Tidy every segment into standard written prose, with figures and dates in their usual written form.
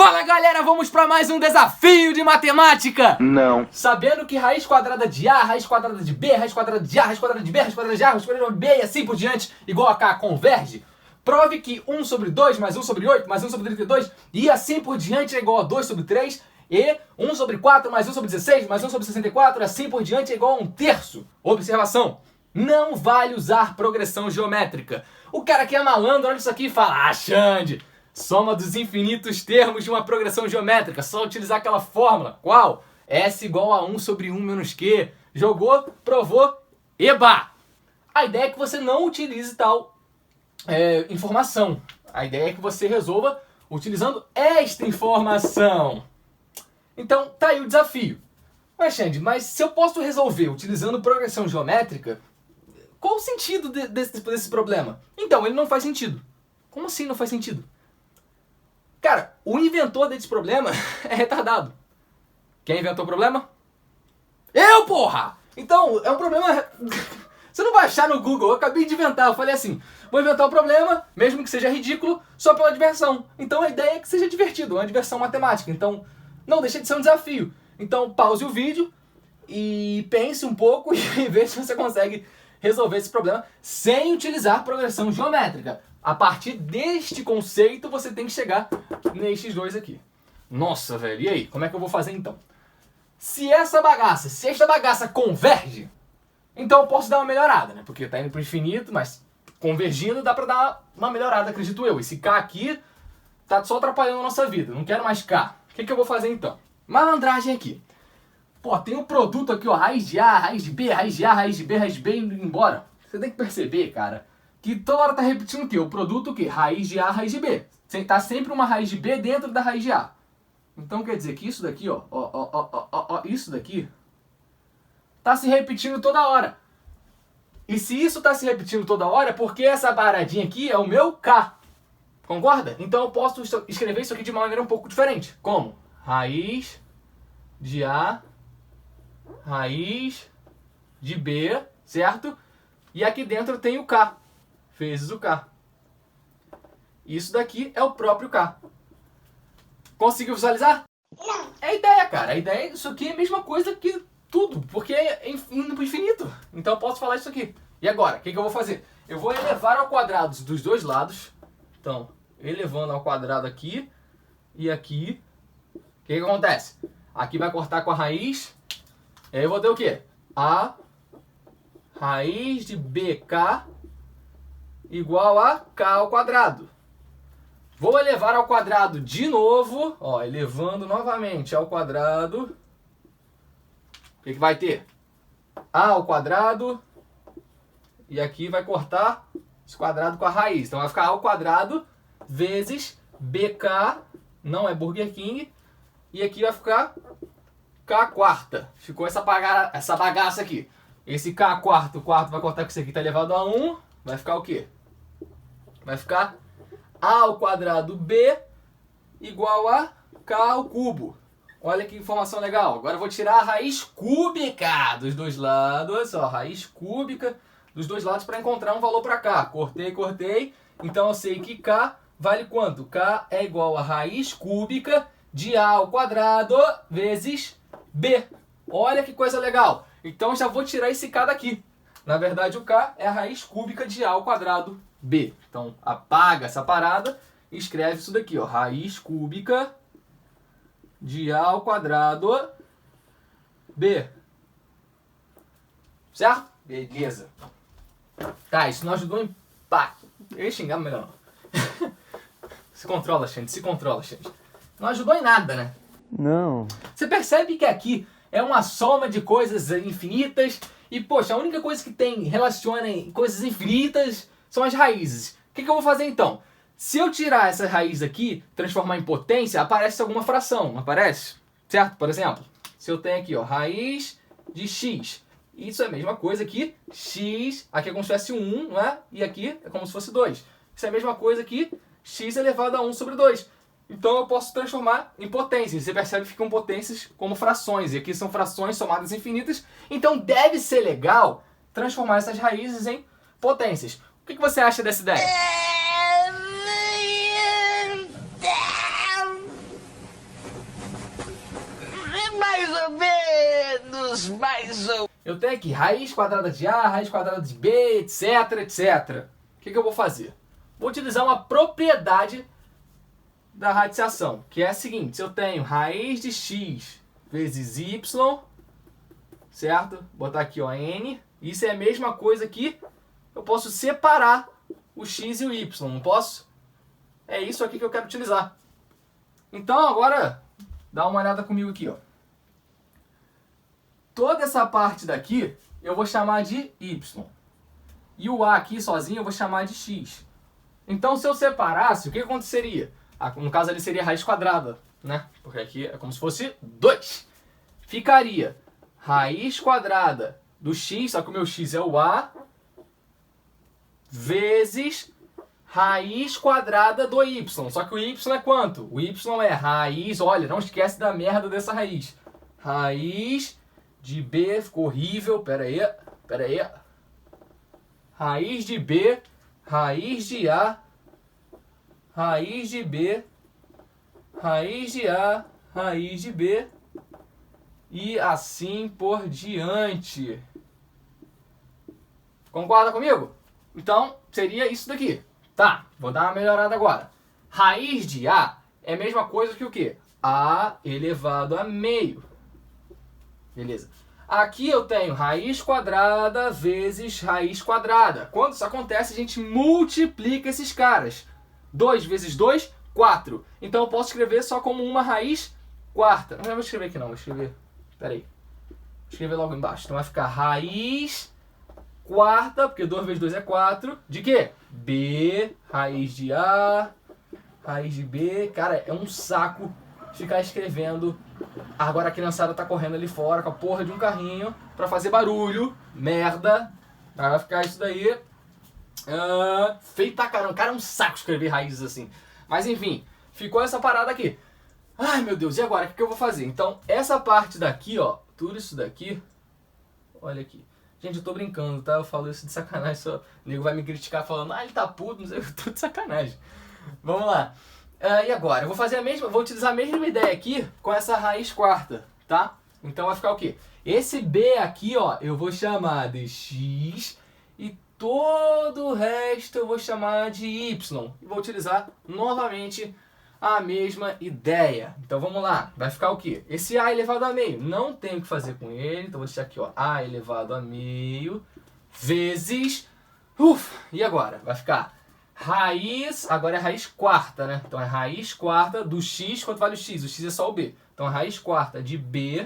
Fala galera, vamos para mais um desafio de matemática! Não. Sabendo que raiz quadrada de A, raiz quadrada de B, raiz quadrada de A, raiz quadrada de B, raiz quadrada de A, raiz quadrada de B e assim por diante, igual a K converge, prove que 1 sobre 2 mais 1 sobre 8 mais 1 sobre 32 e assim por diante é igual a 2 sobre 3 e 1 sobre 4 mais 1 sobre 16 mais 1 sobre 64 e assim por diante é igual a 1/3. Observação, não vale usar progressão geométrica. O cara que é malandro olha isso aqui e fala: ah, Xande, soma dos infinitos termos de uma progressão geométrica, só utilizar aquela fórmula. Qual? S igual a 1 sobre 1 menos Q. Jogou, provou, eba! A ideia é que você não utilize tal informação. A ideia é que você resolva utilizando esta informação. Então, tá aí o desafio. Mas, Xande, se eu posso resolver utilizando progressão geométrica, qual o sentido desse problema? Então, ele não faz sentido. Como assim não faz sentido? Cara, o inventor desse problema é retardado. Quem inventou o problema? Eu, porra! Então, é um problema... Você não vai achar no Google, eu acabei de inventar. Eu falei assim, vou inventar o problema, mesmo que seja ridículo, só pela diversão. Então a ideia é que seja divertido, uma diversão matemática. Então, não deixa de ser um desafio. Então, pause o vídeo e pense um pouco e veja se você consegue resolver esse problema sem utilizar progressão geométrica. A partir deste conceito, você tem que chegar nestes dois aqui. Nossa, velho, e aí? Como é que eu vou fazer então? Se esta bagaça converge, então eu posso dar uma melhorada, né? Porque tá indo pro infinito, mas convergindo dá pra dar uma melhorada, acredito eu. Esse K aqui tá só atrapalhando a nossa vida, não quero mais K. O que eu vou fazer então? Malandragem aqui. Pô, tem um produto aqui, ó, raiz de A, raiz de B, raiz de A, raiz de B, raiz de B, indo embora. Você tem que perceber, cara, que toda hora tá repetindo o quê? O produto o quê? Raiz de A, raiz de B. Tá sempre uma raiz de B dentro da raiz de A. Então quer dizer que isso daqui, ó, isso daqui tá se repetindo toda hora. E se isso tá se repetindo toda hora, é porque essa paradinha aqui é o meu K. Concorda? Então eu posso escrever isso aqui de uma maneira um pouco diferente. Como? Raiz de A, raiz de B, certo? E aqui dentro tem o K, vezes o K. Isso daqui é o próprio K. Conseguiu visualizar? É a ideia, cara. A ideia disso aqui é a mesma coisa que tudo, porque é indo pro infinito. Então eu posso falar isso aqui. E agora, o que eu vou fazer? Eu vou elevar ao quadrado dos dois lados. Então, elevando ao quadrado aqui e aqui. O que acontece? Aqui vai cortar com a raiz. E aí eu vou ter o quê? A raiz de BK igual a K ao quadrado. Vou elevar ao quadrado de novo. Ó, elevando novamente ao quadrado. O que vai ter? A ao quadrado. E aqui vai cortar esse quadrado com a raiz. Então vai ficar A ao quadrado vezes BK. Não é Burger King. E aqui vai ficar K quarta. Ficou essa bagaça aqui. Esse K quarto, o quarto vai cortar com isso aqui, tá elevado a 1. Vai ficar o quê? Vai ficar A ao quadrado B igual a K ao cubo. Olha que informação legal. Agora eu vou tirar a raiz cúbica dos dois lados. Olha só, raiz cúbica dos dois lados para encontrar um valor para K. Cortei. Então eu sei que K vale quanto? K é igual a raiz cúbica de A ao quadrado vezes B. Olha que coisa legal. Então já vou tirar esse K daqui. Na verdade o K é a raiz cúbica de A ao quadrado B. Então apaga essa parada e escreve isso daqui, ó. Raiz cúbica de A ao quadrado B. Certo? Beleza. Tá, isso não ajudou em... Pá, eu ia xingar melhor não. Se controla, Xande. Não ajudou em nada, né? Não. Você percebe que aqui é uma soma de coisas infinitas e, poxa, a única coisa que relaciona em coisas infinitas são as raízes. O que eu vou fazer então? Se eu tirar essa raiz aqui, transformar em potência, aparece alguma fração, não aparece? Certo? Por exemplo, se eu tenho aqui, ó, raiz de x. Isso é a mesma coisa que x, aqui é como se fosse 1, não é? E aqui é como se fosse 2. Isso é a mesma coisa que x elevado a 1 sobre 2. Então eu posso transformar em potências. Você percebe que ficam potências como frações. E aqui são frações somadas infinitas. Então deve ser legal transformar essas raízes em potências. O que você acha dessa ideia? menos, mais ou... Eu tenho aqui raiz quadrada de A, raiz quadrada de B, etc, etc. O que eu vou fazer? Vou utilizar uma propriedade da radiciação, que é a seguinte: se eu tenho raiz de x vezes y, certo? Vou botar aqui, ó, n. Isso é a mesma coisa que eu posso separar o x e o y, não posso? É isso aqui que eu quero utilizar. Então agora, dá uma olhada comigo aqui, ó. Toda essa parte daqui eu vou chamar de y. E o a aqui sozinho eu vou chamar de x. Então se eu separasse, o que aconteceria? No caso ali seria raiz quadrada, né? Porque aqui é como se fosse 2. Ficaria raiz quadrada do x, só que o meu x é o a, vezes raiz quadrada do y. Só que o y é quanto? O y é raiz, olha, não esquece da merda dessa raiz. Raiz de b, ficou horrível, pera aí. Raiz de b, raiz de a, raiz de b, raiz de a, raiz de b, e assim por diante. Concorda comigo? Então, seria isso daqui. Tá, vou dar uma melhorada agora. Raiz de A é a mesma coisa que o quê? A elevado a meio. Beleza. Aqui eu tenho raiz quadrada vezes raiz quadrada. Quando isso acontece, a gente multiplica esses caras. 2 vezes 2, 4. Então eu posso escrever só como uma raiz quarta. Não vou escrever aqui não, vou escrever... Pera aí. Vou escrever logo embaixo. Então vai ficar raiz quarta, porque 2 vezes 2 é 4. De quê? B, raiz de A, raiz de B. Cara, é um saco ficar escrevendo. Agora a criançada tá correndo ali fora com a porra de um carrinho pra fazer barulho. Merda. Vai ficar isso daí. Feita caramba. Cara, é um saco escrever raízes assim. Mas enfim, ficou essa parada aqui. Ai meu Deus, e agora? O que eu vou fazer? Então, essa parte daqui, ó. Tudo isso daqui. Olha aqui. Gente, eu tô brincando, tá? Eu falo isso de sacanagem. Só o nego vai me criticar falando, ele tá puto, mas eu tô de sacanagem. Vamos lá. E agora? Eu vou fazer a mesma, vou utilizar a mesma ideia aqui com essa raiz quarta, tá? Então vai ficar o quê? Esse B aqui, ó, eu vou chamar de x e todo o resto eu vou chamar de y. E vou utilizar novamente a mesma ideia. Então vamos lá, vai ficar o quê? Esse a elevado a meio, não tem o que fazer com ele, então vou deixar aqui, ó, a elevado a meio vezes... e agora? Vai ficar raiz, agora é raiz quarta, né? Então é raiz quarta do x, quanto vale o x? O x é só o b. Então é raiz quarta de b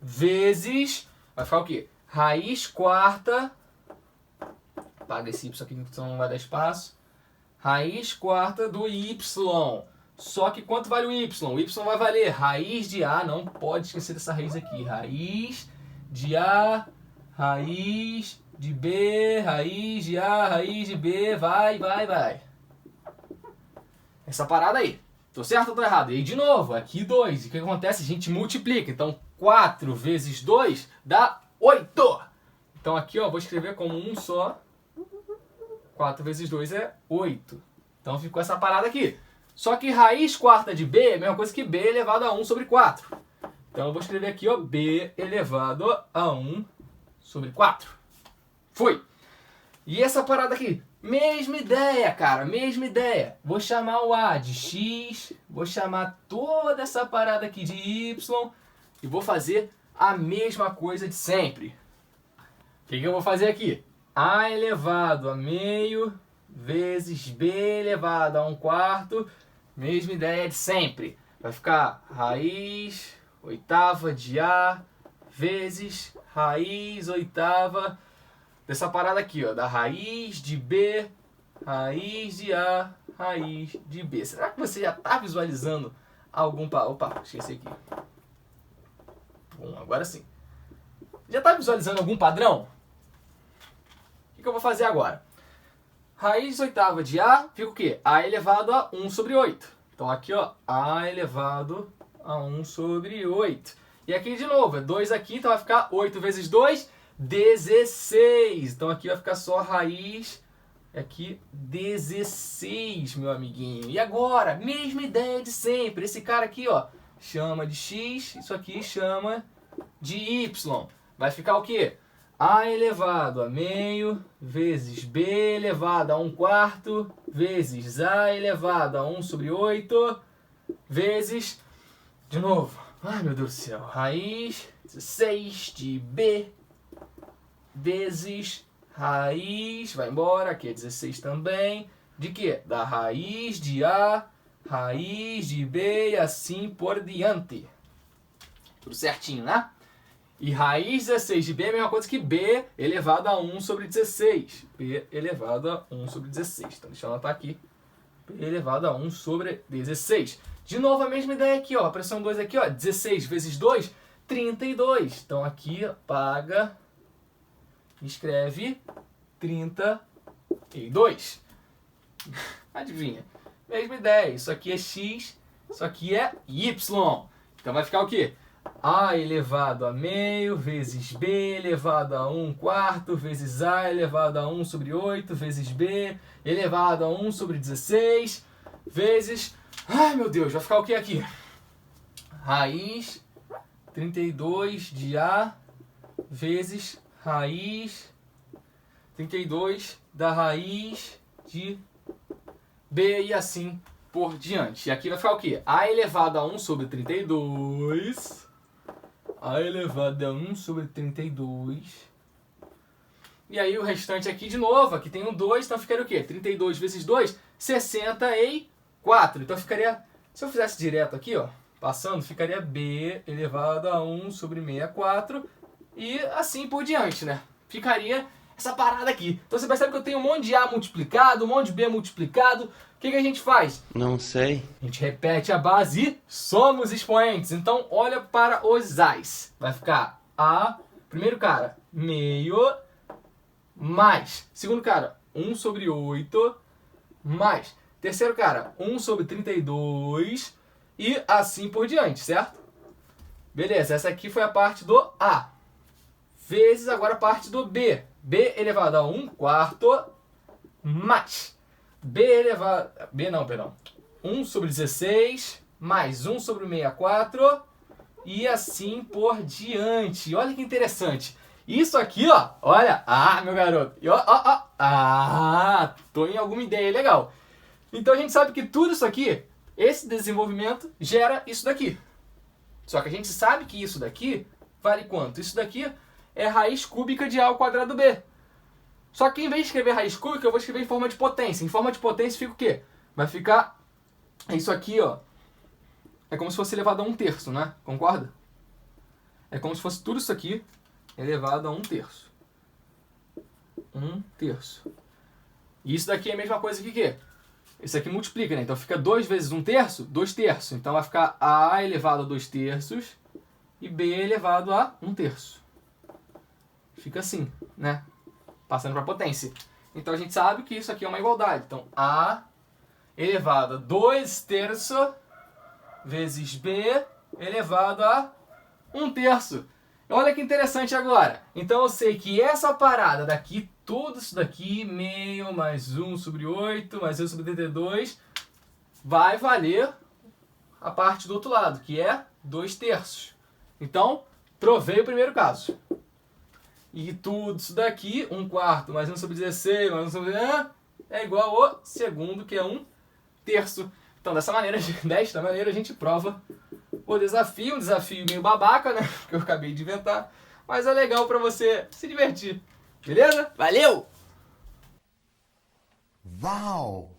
vezes... Vai ficar o quê? Raiz quarta... Apaga esse y aqui, senão não vai dar espaço. Raiz quarta do y. Só que quanto vale o y? O y vai valer raiz de a, não pode esquecer dessa raiz aqui. Raiz de a, raiz de b, raiz de a, raiz de b, vai. Essa parada aí. Tô certo ou tô errado? E aí de novo, aqui 2. E o que acontece? A gente multiplica. Então 4 vezes 2 dá 8. Então aqui, ó, vou escrever como um só. 4 vezes 2 é 8. Então ficou essa parada aqui. Só que raiz quarta de b é a mesma coisa que b elevado a 1 sobre 4. Então eu vou escrever aqui, ó, b elevado a 1 sobre 4. Foi. E essa parada aqui, mesma ideia, cara, mesma ideia. Vou chamar o a de x, vou chamar toda essa parada aqui de y e vou fazer a mesma coisa de sempre. O que eu vou fazer aqui? A elevado a meio vezes b elevado a 1/4, mesma ideia de sempre. Vai ficar raiz oitava de a vezes raiz oitava dessa parada aqui, ó, da raiz de b, raiz de a, raiz de b. Será que você já está visualizando algum... Opa, esqueci aqui. Bom, agora sim. Já está visualizando algum padrão? O que eu vou fazer agora? Raiz oitava de a, fica o quê? A elevado a 1 sobre 8. Então aqui, ó, a elevado a 1 sobre 8. E aqui de novo, é 2 aqui, então vai ficar 8 vezes 2, 16. Então aqui vai ficar só raiz, aqui 16, meu amiguinho. E agora, mesma ideia de sempre. Esse cara aqui, ó, chama de x, isso aqui chama de y. Vai ficar o quê? A elevado a meio vezes b elevado a 1/4 vezes a elevado a 1 sobre 8 vezes, de novo, ai meu Deus do céu, raiz 16 de b vezes raiz, vai embora, aqui é 16 também, de quê? Da raiz de a, raiz de b e assim por diante. Tudo certinho, né? E raiz 16 de b é a mesma coisa que b elevado a 1 sobre 16. b elevado a 1 sobre 16. Então deixa eu anotar aqui. b elevado a 1 sobre 16. De novo a mesma ideia aqui, ó. A pressão 2 aqui, ó. 16 vezes 2, 32. Então aqui apaga, escreve 32. Adivinha? Mesma ideia. Isso aqui é x, isso aqui é y. Então vai ficar o quê? A elevado a meio vezes b elevado a 1/4 vezes a elevado a 1 sobre 8 vezes b elevado a 1 sobre 16 vezes... Ai meu Deus, vai ficar o que aqui? Raiz 32 de a vezes raiz 32 da raiz de b e assim por diante. E aqui vai ficar o quê? A elevado a 1 sobre 32... A elevado a 1 sobre 32. E aí o restante aqui de novo. Aqui tem um 2, então ficaria o quê? 32 vezes 2, 64. Então ficaria, se eu fizesse direto aqui, ó, passando, ficaria b elevado a 1 sobre 64. E assim por diante, né? Ficaria essa parada aqui. Então você percebe que eu tenho um monte de a multiplicado, um monte de b multiplicado. O que a gente faz? Não sei. A gente repete a base e somos expoentes. Então, olha para os ais. Vai ficar a, primeiro cara, meio, mais. Segundo cara, 1 sobre 8, mais. Terceiro cara, 1 sobre 32 e assim por diante, certo? Beleza, essa aqui foi a parte do A. Vezes agora a parte do B. B elevado a 1/4 mais... b elevado... b não, perdão. 1 sobre 16 mais 1 sobre 64 e assim por diante. Olha que interessante. Isso aqui, ó. Olha. Ah, meu garoto. E ó. Ah, tô em alguma ideia legal. Então a gente sabe que tudo isso aqui, esse desenvolvimento, gera isso daqui. Só que a gente sabe que isso daqui vale quanto? Isso daqui é raiz cúbica de a ao quadrado b. Só que em vez de escrever raiz cúbica, eu vou escrever em forma de potência. Em forma de potência fica o quê? Vai ficar isso aqui, ó. É como se fosse elevado a 1/3, né? Concorda? É como se fosse tudo isso aqui elevado a 1/3. 1/3. E isso daqui é a mesma coisa que o quê? Isso aqui multiplica, né? Então fica 2 vezes 1/3, 2/3. Então vai ficar a elevado a 2/3 e b elevado a 1/3. Fica assim, né? Passando para a potência. Então a gente sabe que isso aqui é uma igualdade. Então a elevado a 2/3 vezes b elevado a 1/3. Olha que interessante agora. Então eu sei que essa parada daqui, tudo isso daqui, meio mais 1 sobre 8 mais 1 sobre 32, vai valer a parte do outro lado, que é 2/3. Então, provei o primeiro caso. E tudo isso daqui, 1/4 mais 1 sobre 16 mais 1 sobre... é igual ao segundo, que é 1/3. Então, desta maneira a gente prova o desafio. Um desafio meio babaca, né? Que eu acabei de inventar. Mas é legal pra você se divertir. Beleza? Valeu! Uau!